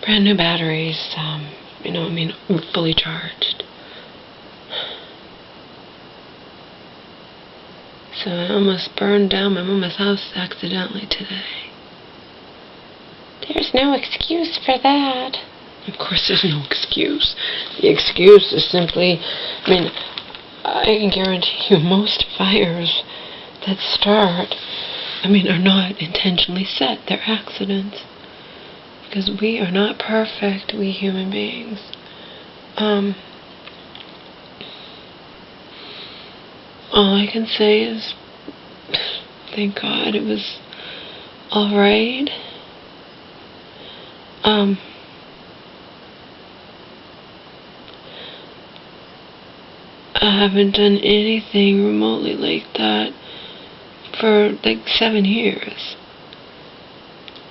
brand new batteries, fully charged. So I almost burned down my mama's house accidentally today. There's no excuse for that. Of course there's no excuse. The excuse is simply, I can guarantee you most fires that start, are not intentionally set. They're accidents. Because we are not perfect, we human beings. All I can say is, thank God it was alright. I haven't done anything remotely like that for like 7 years.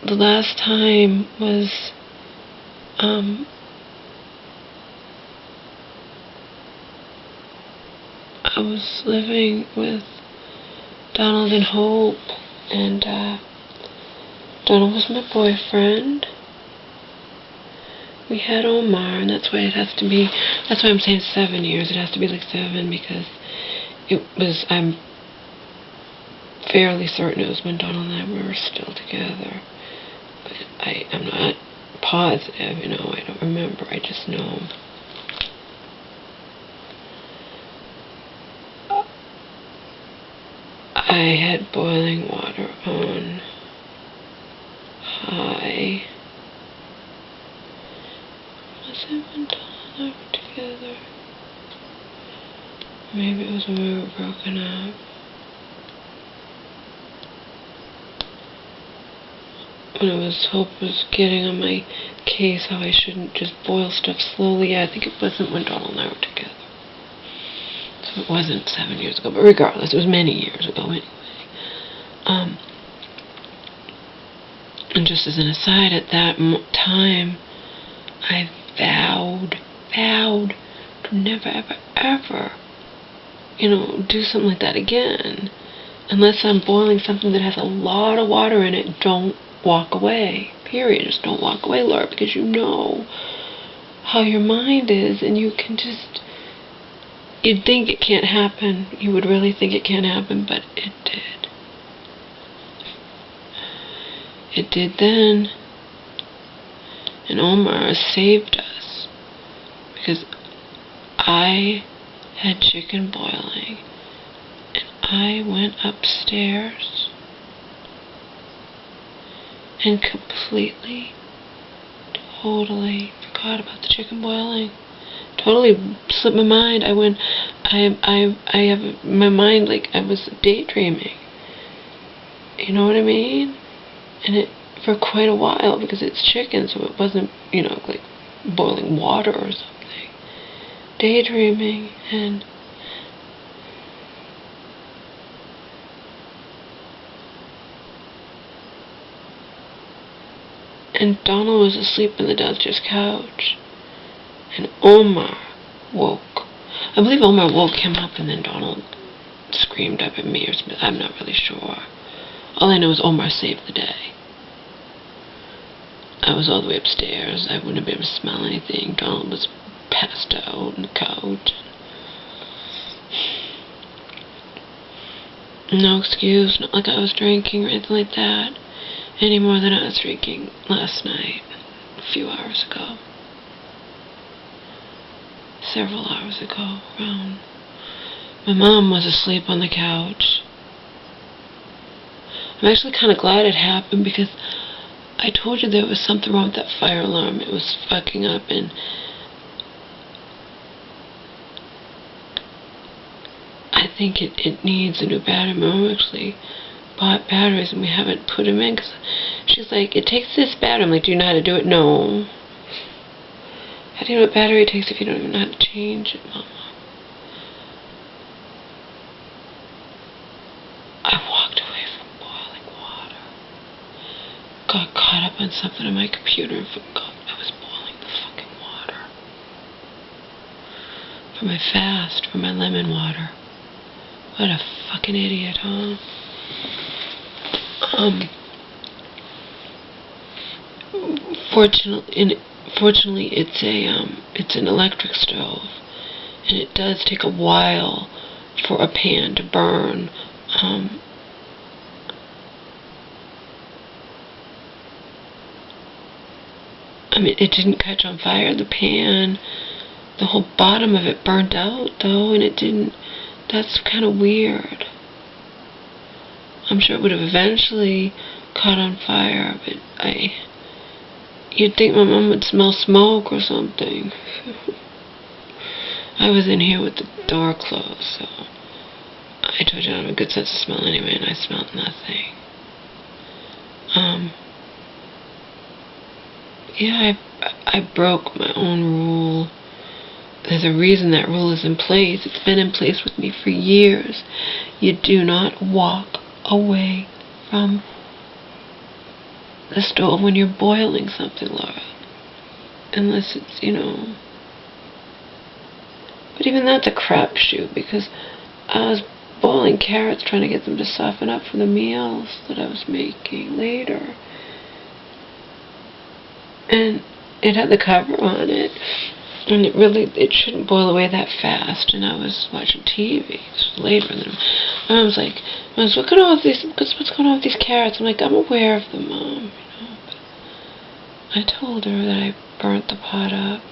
The last time was I was living with Donald and Hope, and Donald was my boyfriend. We had Omar, and that's why I'm saying 7 years. It has to be like 7 because I'm fairly certain it was when Donald and I were still together. But I'm not positive, I don't remember, I just know. I had boiling water on high. Was it when Donald and I were together? Maybe it was when we were broken up. When Hope was getting on my case how I shouldn't just boil stuff slowly. Yeah, I think it wasn't when Donald and I were together. So it wasn't 7 years ago, but regardless, it was many years ago anyway. And just as an aside, at that time, I vowed to never, ever, ever, do something like that again. Unless I'm boiling something that has a lot of water in it, don't walk away. Period. Just don't walk away, Laura, because you know how your mind is, and you'd think it can't happen. You would really think it can't happen, but it did. It did then. And Omar saved us because I had chicken boiling, and I went upstairs and completely, totally forgot about the chicken boiling. Totally slipped my mind. I have my mind like I was daydreaming. You know what I mean? And for quite a while, because it's chicken, so it wasn't, like boiling water or something. Daydreaming, and Donald was asleep on the downstairs couch, and Omar woke. I believe Omar woke him up, and then Donald screamed up at me or something. I'm not really sure. All I know is Omar saved the day. I was all the way upstairs. I wouldn't have been able to smell anything. Donald was passed out on the couch. No excuse, not like I was drinking or anything like that, any more than I was drinking last night, a few hours ago. Several hours ago, around. My mom was asleep on the couch. I'm actually kind of glad it happened because I told you there was something wrong with that fire alarm. It was fucking up, and I think it needs a new battery. My mom actually bought batteries, and we haven't put them in because she's like, it takes this battery. I'm like, do you know how to do it? No. How do you know what battery it takes if you don't even know how to change it, Mama? I walked away from boiling water. Got caught up on something on my computer and forgot I was boiling the fucking water. For my fast, for my lemon water. What a fucking idiot, huh? Fortunately, it's an electric stove, and it does take a while for a pan to burn. I mean, it didn't catch on fire. The pan, the whole bottom of it burnt out, though, and it didn't. That's kind of weird. I'm sure it would have eventually caught on fire, but you'd think my mom would smell smoke or something. I was in here with the door closed, so I told you I have a good sense of smell anyway, and I smelled nothing. Yeah, I broke my own rule. There's a reason that rule is in place. It's been in place with me for years. You do not walk away from the stove when you're boiling something, Laura. Unless it's, But even that's a crapshoot, because I was boiling carrots trying to get them to soften up for the meals that I was making later. And it had the cover on it. And it shouldn't boil away that fast. And I was watching TV. This was later. And I was like, what's going on with these carrots? I'm like, I'm aware of them, Mom. But I told her that I burnt the pot up.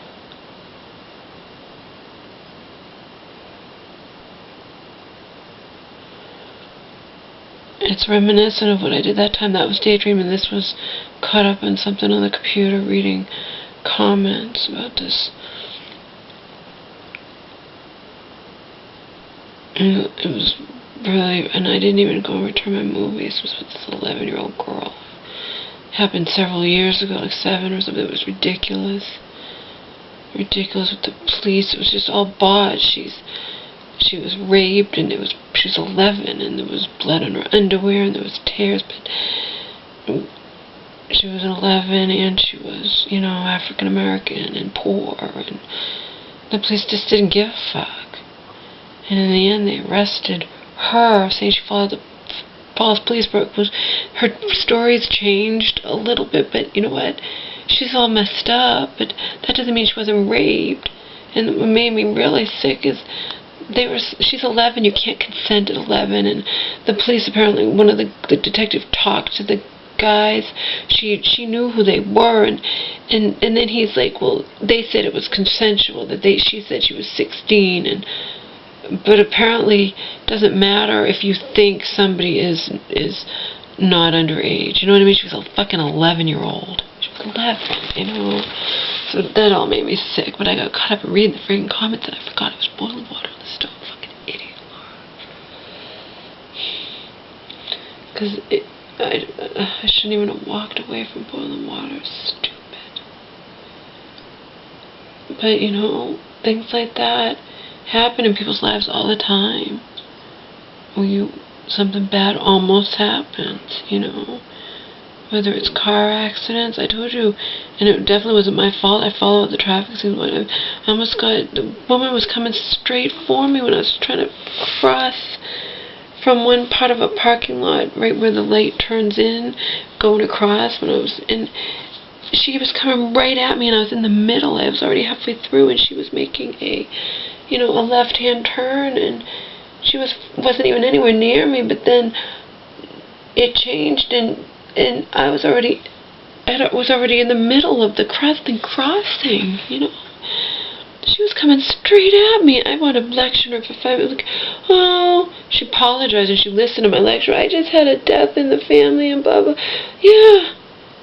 It's reminiscent of what I did that time. That was daydreaming. This was caught up in something on the computer, reading comments about this. And it was really, and I didn't even go and return my movies. It was with this 11-year-old girl. It happened several years ago, like 7 or something. It was ridiculous. Ridiculous with the police. It was just all bought. She was raped, and she was 11, and there was blood on her underwear, and there was tears, but she was 11, and she was, African American and poor, and the police just didn't give a fuck. And in the end, they arrested her, saying she followed the false police report. Her stories changed a little bit, but you know what? She's all messed up, but that doesn't mean she wasn't raped. And what made me really sick is she's 11, you can't consent at 11, and the police, apparently, one of the detective talked to the guys. She knew who they were, and then he's like, well, they said it was consensual, that she said she was 16, but apparently it doesn't matter if you think somebody is not underage. You know what I mean? She was a fucking 11-year-old. She was 11, So that all made me sick, but I got caught up in reading the freaking comments, and I forgot it was boiling water on the stove. Fucking idiot, Laura. Because I shouldn't even have walked away from boiling water. Stupid. But, things like that happen in people's lives all the time. Where something bad almost happens, Whether it's car accidents, I told you, and it definitely wasn't my fault. I followed the traffic scene. The woman was coming straight for me when I was trying to cross from one part of a parking lot, right where the light turns in, going across she was coming right at me, and I was in the middle. I was already halfway through, and she was making a left-hand turn, and she wasn't even anywhere near me, but then it changed, and I was already in the middle of the crossing, She was coming straight at me. I wanted to lecture her for 5 minutes. Like, oh, she apologized, and she listened to my lecture. I just had a death in the family, and blah, blah. Yeah,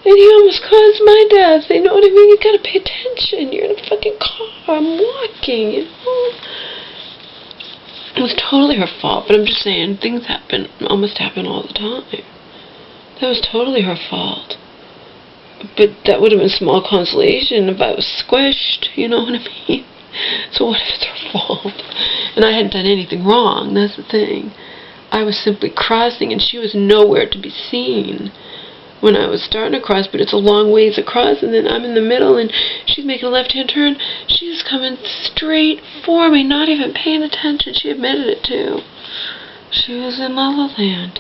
and he almost caused my death. You know what I mean? You gotta pay attention. You're in a fucking car. I'm walking, It was totally her fault, but I'm just saying, things almost happen all the time. That was totally her fault. But that would have been small consolation if I was squished, you know what I mean? So what if it's her fault? And I hadn't done anything wrong, that's the thing. I was simply crossing, and she was nowhere to be seen when I was starting to cross, but it's a long ways across, and then I'm in the middle, and she's making a left-hand turn. She's coming straight for me, not even paying attention. She admitted it, too. She was in La La Land,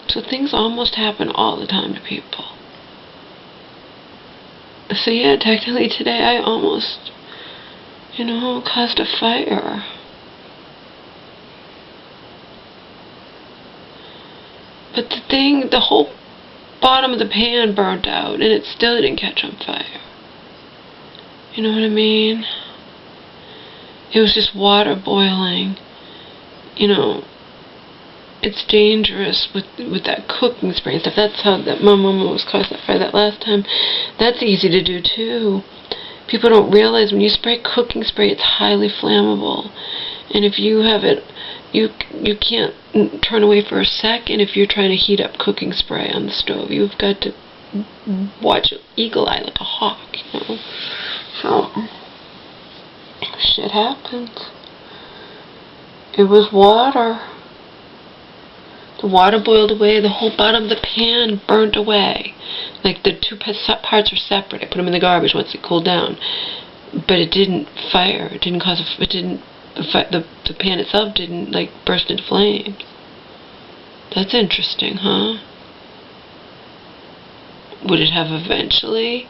So things almost happen all the time to people. So yeah, technically today I almost, caused a fire. But the whole bottom of the pan burnt out, and it still didn't catch on fire. You know what I mean? It was just water boiling. It's dangerous with that cooking spray and stuff. That's how my mom was caused that fire that last time. That's easy to do too. People don't realize when you spray cooking spray, it's highly flammable. And if you have it, you can't turn away for a second if you're trying to heat up cooking spray on the stove. You've got to watch eagle eye like a hawk, So, shit happens. It was water. The water boiled away, the whole bottom of the pan burnt away. Like the two parts are separate. I put them in the garbage once it cooled down. But it didn't fire. It didn't cause the pan itself didn't burst into flames. That's interesting, huh? Would it have eventually?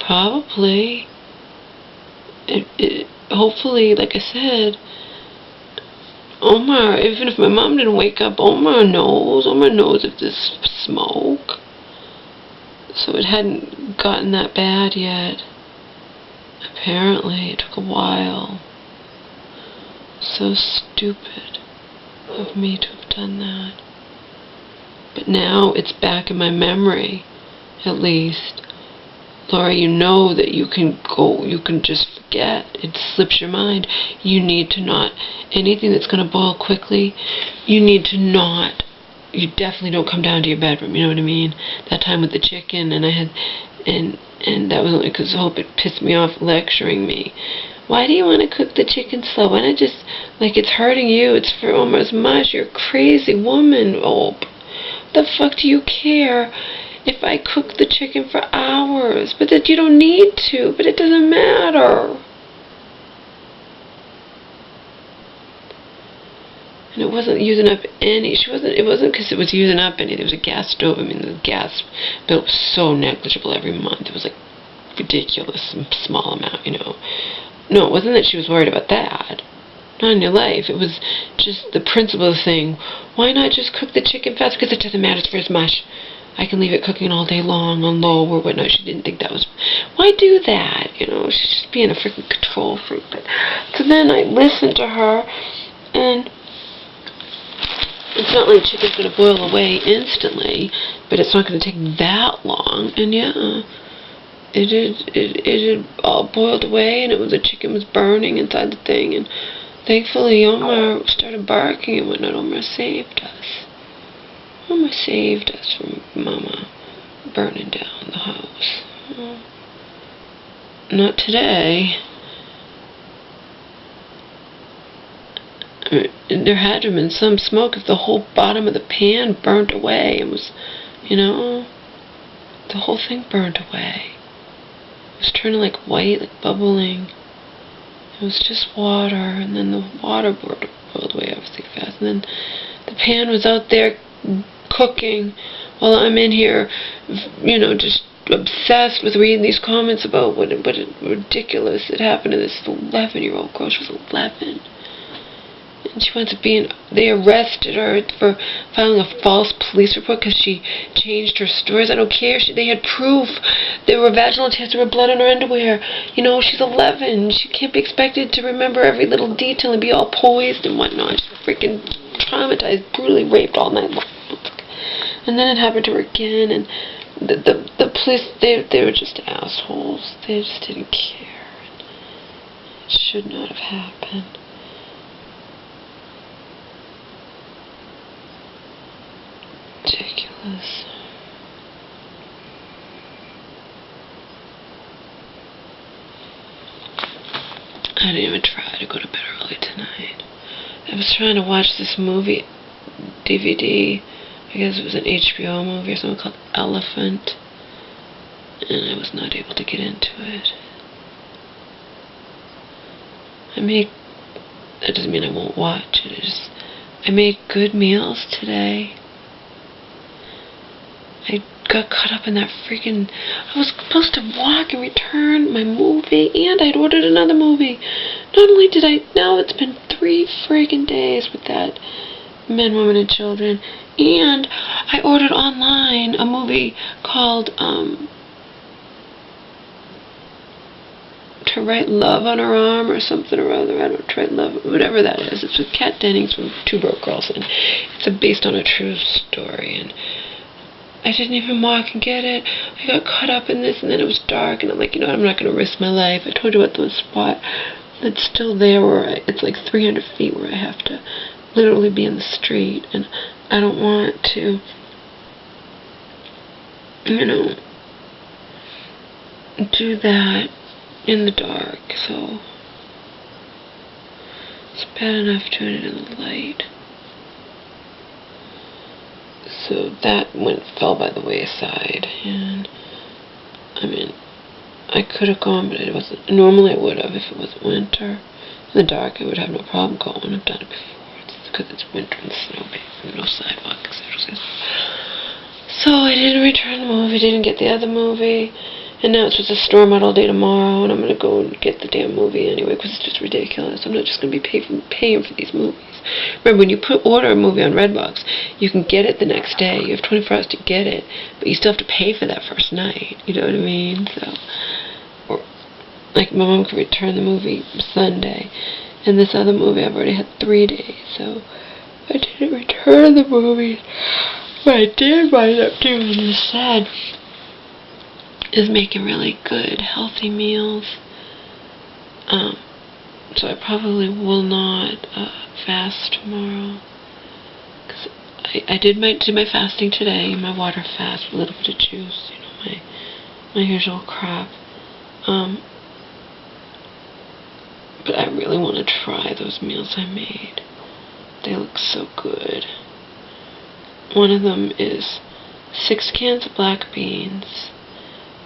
Probably. Hopefully, like I said, Omar, even if my mom didn't wake up, Omar knows if there's smoke. So it hadn't gotten that bad yet. Apparently, it took a while. So stupid of me to have done that. But now it's back in my memory, at least. Laura, you know that you can just forget. It slips your mind. You need to not, anything that's going to boil quickly, you definitely don't come down to your bedroom, you know what I mean? That time with the chicken, and that was only because Hope had pissed me off lecturing me. Why do you want to cook the chicken slow? Why not just, it's hurting you, it's for Omar's mush, you're a crazy woman, Hope. The fuck do you care if I cook the chicken for hours? But that you don't need to, but it doesn't matter. And it wasn't using up any, it wasn't because it was using up any, there was a gas stove. I mean, the gas bill was so negligible every month. It was ridiculous, small amount, No, it wasn't that she was worried about that. Not in your life. It was just the principle thing. Why not just cook the chicken fast? Because it doesn't matter, it's for his mush. I can leave it cooking all day long on low or whatnot. She didn't think that was... Why do that? She's just being a freaking control freak. But so then I listened to her, and it's not like chicken's going to boil away instantly, but it's not going to take that long. And yeah, it had all boiled away, and the chicken was burning inside the thing. And thankfully, Omar started barking and whatnot. Omar saved us. Mama saved us from Mama burning down the house. Not today. There had to have been some smoke if the whole bottom of the pan burnt away. It was, the whole thing burnt away. It was turning white, bubbling. It was just water, and then the water boiled away obviously fast. And then the pan was out there cooking while I'm in here, just obsessed with reading these comments about what ridiculous had happened to this 11-year-old girl. She was 11. And she wants to they arrested her for filing a false police report because she changed her stories. I don't care. They had proof. There were vaginal tests. There were blood in her underwear. She's 11. She can't be expected to remember every little detail and be all poised and whatnot. She's freaking traumatized, brutally raped all night long. And then it happened to her again, and the police, they were just assholes. They just didn't care. And it should not have happened. Ridiculous. I didn't even try to go to bed early tonight. I was trying to watch this movie, DVD, I guess it was an HBO movie or something called Elephant, and I was not able to get into it. That doesn't mean I won't watch it, I made good meals today. I got caught up in that freaking... I was supposed to walk and return my movie, and I'd ordered another movie. Not only did I... Now it's been 3 friggin' days with that Men, Women, and Children, and I ordered online a movie called, To Write Love on Her Arm or something or other. I don't know, To Write Love, whatever that is. It's with Kat Dennings from Two Broke Girls, and it's based on a true story, and I didn't even walk and get it. I got caught up in this, and then it was dark, and I'm like, you know what, I'm not going to risk my life. I told you about the spot that's still there where it's like 300 feet where I have to literally be in the street, and I don't want to, you know, do that in the dark, so it's bad enough doing it in the light. So that fell by the wayside, and I mean, I could have gone, but it wasn't. Normally I would have if it wasn't winter. In the dark, I would have no problem going. I've done it before. It's because it's winter and snow, no sidewalk, etc. So I didn't return the movie, didn't get the other movie, and now it's just a storm out all day tomorrow, and I'm going to go and get the damn movie anyway, because it's just ridiculous. I'm not just going to be paying for these movies. Remember, when you order a movie on Redbox, you can get it the next day. You have 24 hours to get it, but you still have to pay for that first night. You know what I mean? So, or, like, my mom could return the movie Sunday, and this other movie I've already had 3 days, so I didn't return the movie. What I did wind up doing instead is making really good, healthy meals. So I probably will not fast tomorrow. Cause I did my fasting today, my water fast, with a little bit of juice, you know, my usual crap. But I really want to try those meals I made. They look so good. One of them is 6 cans of black beans.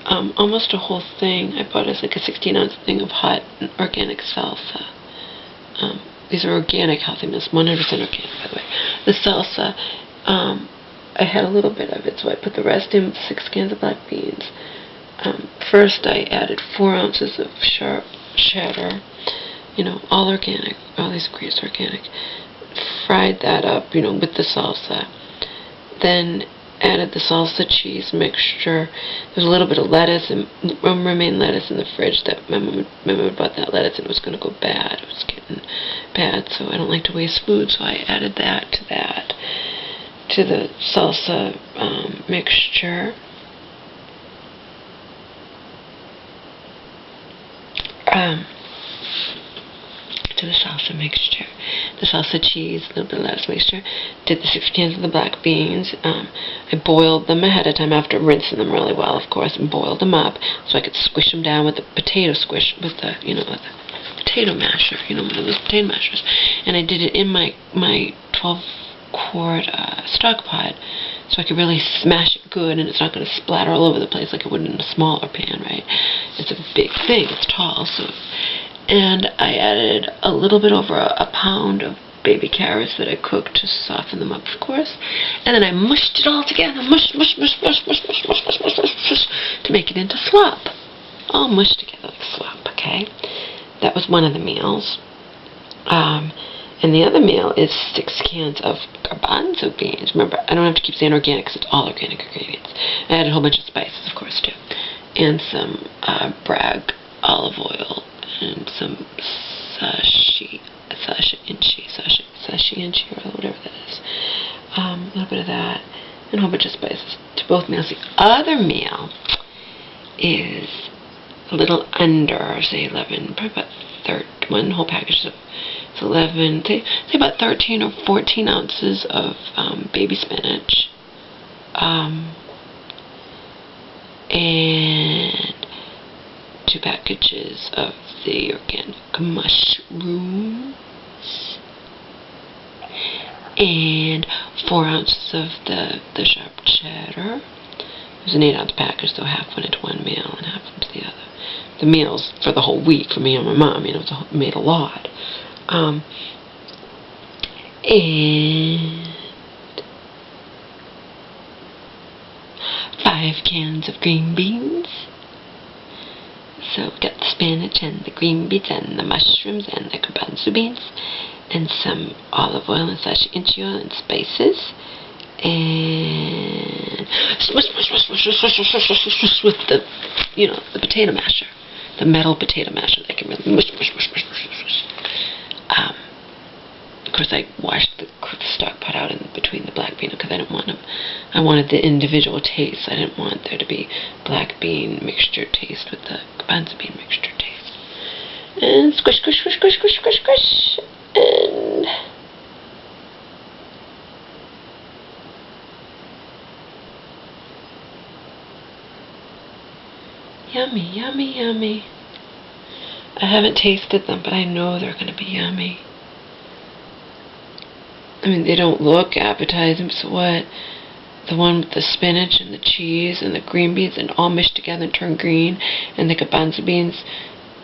Almost a whole thing. I bought as like a 16-ounce thing of hot organic salsa. These are organic healthy meals, 100% organic, by the way. The salsa, I had a little bit of it, so I put the rest in with 6 cans of black beans. First, I added 4 ounces of sharp cheddar, you know, all organic, all these ingredients organic. Fried that up, you know, with the salsa. Then added the salsa cheese mixture. There's a little bit of lettuce and romaine lettuce in the fridge that my mom bought that lettuce and it was going to go bad. It was getting bad, so I don't like to waste food, so I added that, to the salsa mixture. To the salsa mixture, the salsa cheese, a little bit of lettuce mixture. Did the 6 cans of the black beans. I boiled them ahead of time after rinsing them really well, of course, and boiled them up so I could squish them down with the potato squish, with the, you know, with the potato masher, you know, one of those potato mashers. And I did it in my 12-quart stock pot, so I could really smash it good, and it's not going to splatter all over the place like it would in a smaller pan, right? It's a big thing. It's tall, so. And I added a little bit over a pound of baby carrots that I cooked to soften them up, of course. And then I mushed it all together, mush, to make it into slop. All mushed together like slop, okay? That was one of the meals. And the other meal is 6 cans of garbanzo beans. Remember, I don't have to keep saying organic because it's all organic ingredients. I added a whole bunch of spices, of course, too. And some Bragg olive oil. And some sashi inchi, or whatever that is. A little bit of that, and a whole bunch of spices to both meals. The other meal is a little under, say 11, probably about one whole package of, it's 11, say about 13 or 14 ounces of baby spinach, and 2 packages of the organic mushrooms, and 4 ounces of the sharp cheddar. It was an 8-ounce package, so half went into one meal and half into the other. The meals for the whole week for me and my mom, you know, made a lot. And 5 5 cans of green beans. So we've got the spinach and the green beans and the mushrooms and the garbanzo beans and some olive oil and sriracha oil and spices. And swish with the, the potato masher, the metal potato masher that can really mush. Of course, I washed the stock pot out in between the black bean because I didn't want them. I wanted the individual taste. I didn't want there to be black bean mixture taste with the garbanzo bean mixture taste. And squish, and yummy. I haven't tasted them, but I know they're going to be yummy. I mean, they don't look appetizing, so what? The one with the spinach and the cheese and the green beans and all mushed together and turned green, and the garbanzo beans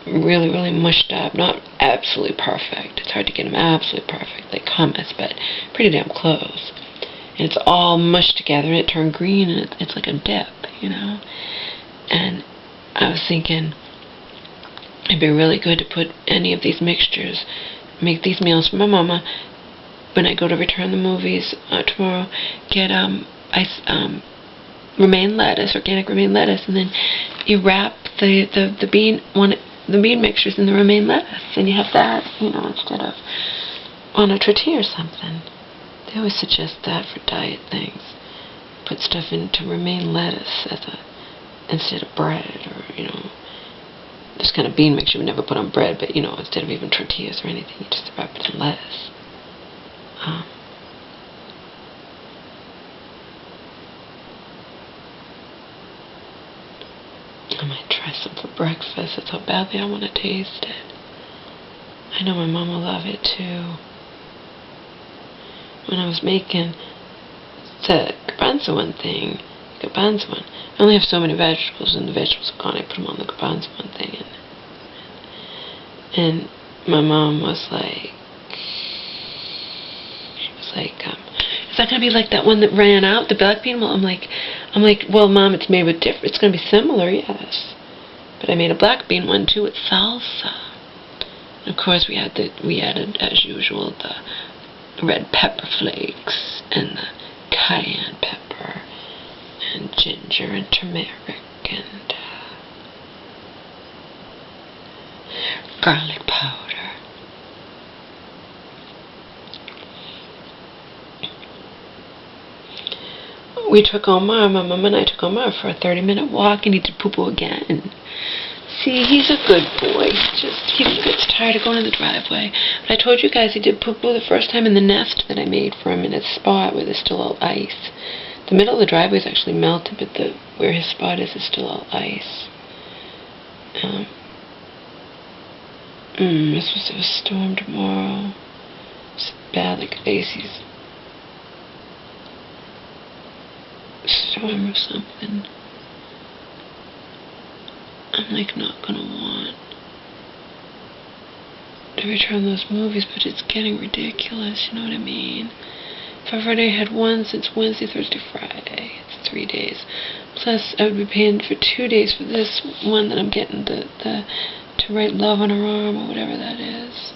really mushed up. Not absolutely perfect. It's hard to get them absolutely perfect, like hummus, but pretty damn close. And it's all mushed together and it turned green, and it's like a dip, And I was thinking it'd be really good to put any of these mixtures, make these meals for my mama. When I go to return the movies tomorrow, get romaine lettuce, organic romaine lettuce, and then you wrap the bean mixtures in the romaine lettuce, and you have that, instead of on a tortilla or something. They always suggest that for diet things. Put stuff into romaine lettuce instead of bread, or this kind of bean mixture you would never put on bread, but instead of even tortillas or anything, you just wrap it in lettuce. I might try some for breakfast. That's how badly I want to taste it. I know my mom will love it too. When I was making the garbanzo one, I only have so many vegetables, and the vegetables are gone. I put them on the garbanzo one thing, and my mom was like, is that gonna be like that one that ran out, the black bean? Well, I'm like, well, Mom, it's made with it's gonna be similar, yes, but I made a black bean one too with salsa. And of course, we added as usual the red pepper flakes and the cayenne pepper and ginger and turmeric and garlic powder. We took Omar, my mom and I took Omar for a 30-minute walk, and he did poo-poo again. See, he's a good boy. He gets tired of going in the driveway. But I told you guys he did poo-poo the first time in the nest that I made for him in a spot where there's still all ice. The middle of the driveway is actually melted, but where his spot is still all ice. It's supposed to have a storm tomorrow. It's bad, like icy's storm or something. I'm not gonna want to return those movies, but it's getting ridiculous, you know what I mean? If I've already had one since Wednesday, Thursday, Friday, it's 3 days. Plus, I would be paying for 2 days for this one that I'm getting, to write love on her arm, or whatever that is.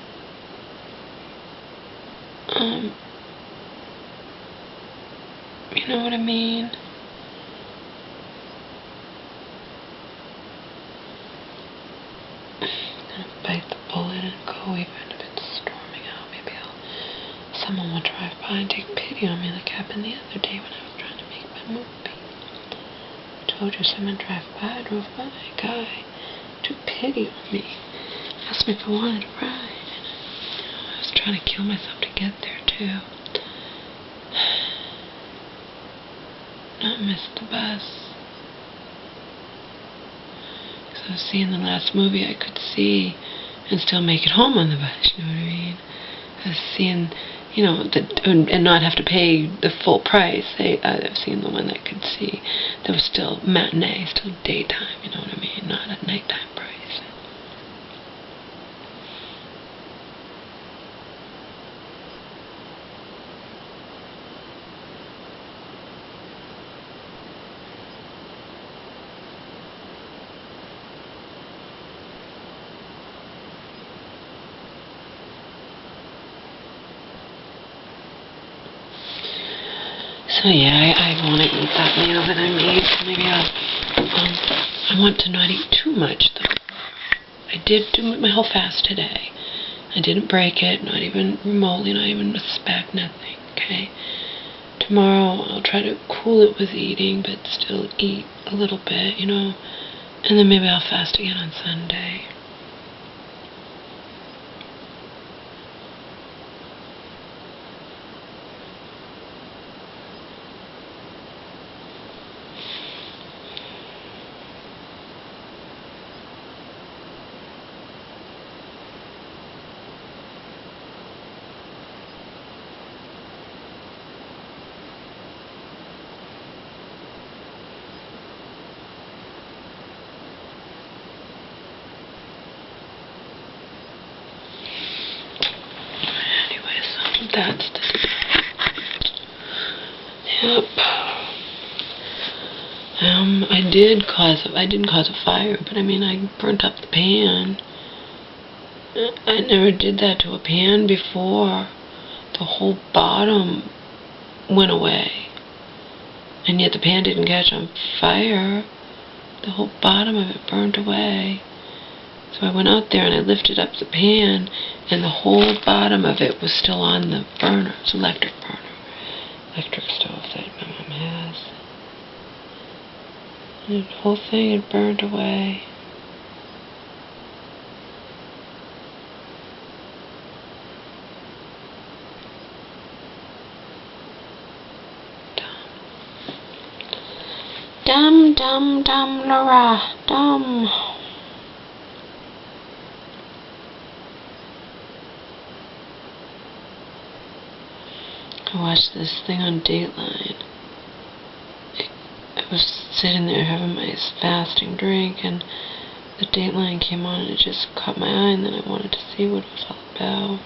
You know what I mean? I'm gonna bite the bullet and go, even if it's storming out. Maybe someone will drive by and take pity on me, like happened the other day when I was trying to make my movie. I told you, someone drove by, a guy took pity on me, asked me if I wanted a ride. I was trying to kill myself to get there too. Not miss the bus. Because I was seeing the last movie I could see and still make it home on the bus, you know what I mean? I was seeing, and not have to pay the full price. I've seen the one that I could see that was still matinee, still daytime, you know what I mean? Not a nighttime price. So yeah, I want to eat that meal that I made. Maybe I want to not eat too much though. I did do my whole fast today. I didn't break it, not even remotely, not even a speck, nothing, okay? Tomorrow I'll try to cool it with eating, but still eat a little bit, you know? And then maybe I'll fast again on Sunday. That's the yep. I didn't cause a fire, but I mean I burnt up the pan. I never did that to a pan before. The whole bottom went away. And yet the pan didn't catch on fire. The whole bottom of it burned away. So I went out there and I lifted up the pan, and the whole bottom of it was still on the burner. It's electric stove that my mom has. And the whole thing had burned away. Dumb, Laura, dumb. I watched this thing on Dateline. I was sitting there having my fasting drink, and the Dateline came on, and it just caught my eye, and then I wanted to see what it was all about.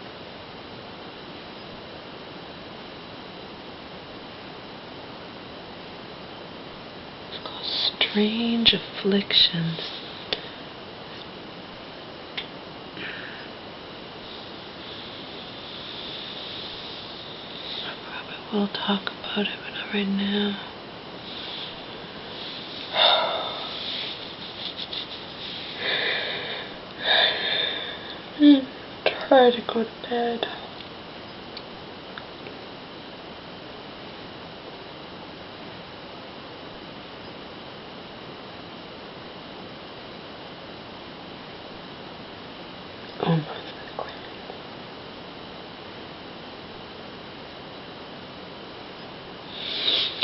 It's called Strange Afflictions. We'll talk about it, but not right now. Try to go to bed. Oh my.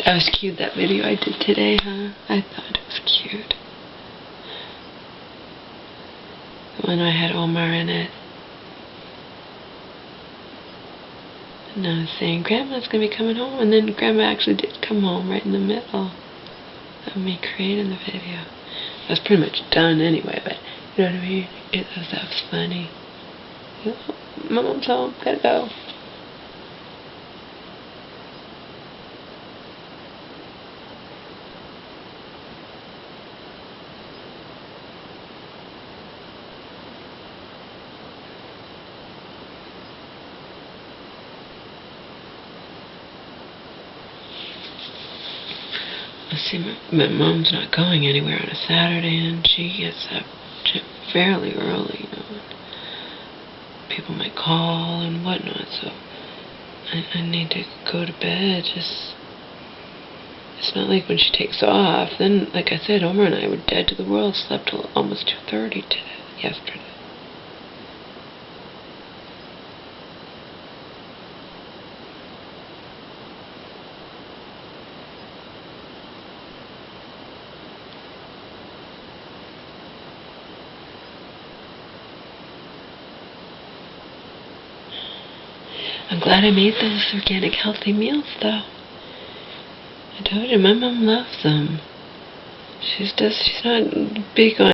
That was cute, that video I did today, huh? I thought it was cute. The one I had Omar in it. And I was saying, Grandma's going to be coming home. And then Grandma actually did come home right in the middle of me creating the video. I was pretty much done anyway, but you know what I mean? That was funny. You know, my mom's home, gotta go. See, my mom's not going anywhere on a Saturday, and she gets up fairly early, you know. People might call and whatnot, so I need to go to bed. It's not like when she takes off. Then, like I said, Omar and I were dead to the world, slept till almost 2:30 yesterday. I'm glad I made those organic healthy meals though. I told you, my mom loves them. She's not big on